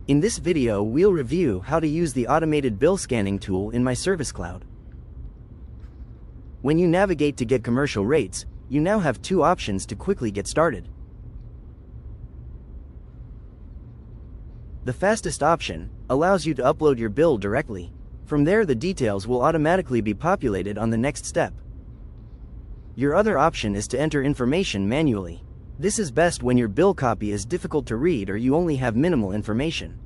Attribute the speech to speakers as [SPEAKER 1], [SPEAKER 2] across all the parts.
[SPEAKER 1] In this video we'll review how to use the automated bill scanning tool in My Service Cloud. When you navigate to get commercial rates, you now have two options to quickly get started. The fastest option allows you to upload your bill directly. From there the details will automatically be populated on the next step. Your other option is to enter information manually. This is best when your bill copy is difficult to read or you only have minimal information.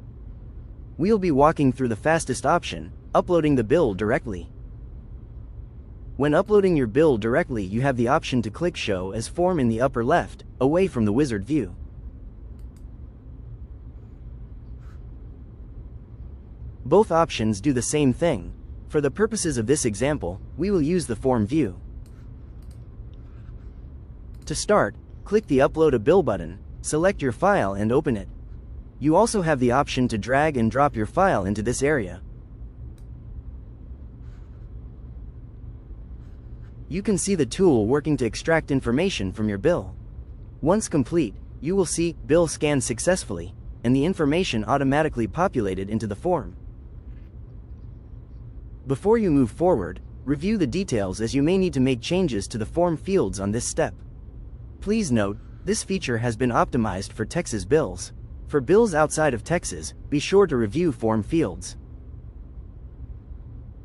[SPEAKER 1] We'll be walking through the fastest option, uploading the bill directly. When uploading your bill directly, you have the option to click Show as Form in the upper left, away from the wizard view. Both options do the same thing. For the purposes of this example, we will use the form view. To start, click the Upload a Bill button, select your file and open it. You also have the option to drag and drop your file into this area. You can see the tool working to extract information from your bill. Once complete, you will see Bill Scanned Successfully, and the information automatically populated into the form. Before you move forward, review the details as you may need to make changes to the form fields on this step. Please note, this feature has been optimized for Texas bills. For bills outside of Texas, be sure to review form fields.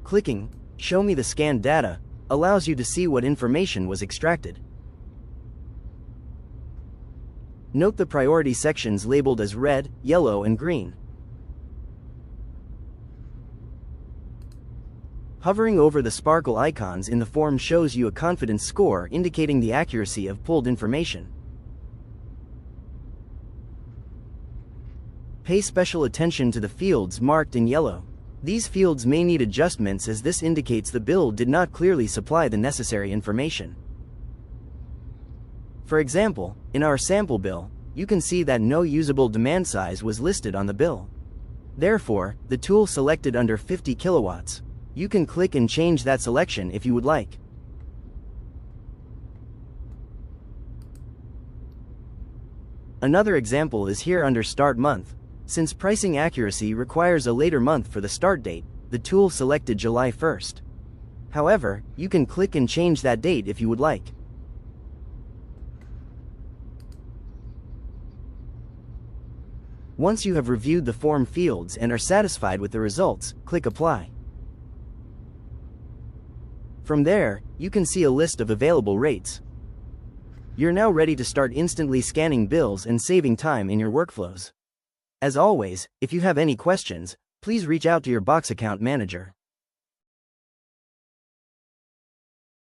[SPEAKER 1] Clicking Show Me the Scanned Data allows you to see what information was extracted. Note the priority sections labeled as red, yellow, and green. Hovering over the sparkle icons in the form shows you a confidence score indicating the accuracy of pulled information. Pay special attention to the fields marked in yellow. These fields may need adjustments as this indicates the bill did not clearly supply the necessary information. For example, in our sample bill, you can see that no usable demand size was listed on the bill. Therefore, the tool selected under 50 kilowatts. You can click and change that selection if you would like. Another example is here under Start Month. Since pricing accuracy requires a later month for the start date, the tool selected July 1st. However, you can click and change that date if you would like. Once you have reviewed the form fields and are satisfied with the results, click Apply. From there, you can see a list of available rates. You're now ready to start instantly scanning bills and saving time in your workflows. As always, if you have any questions, please reach out to your Box account manager.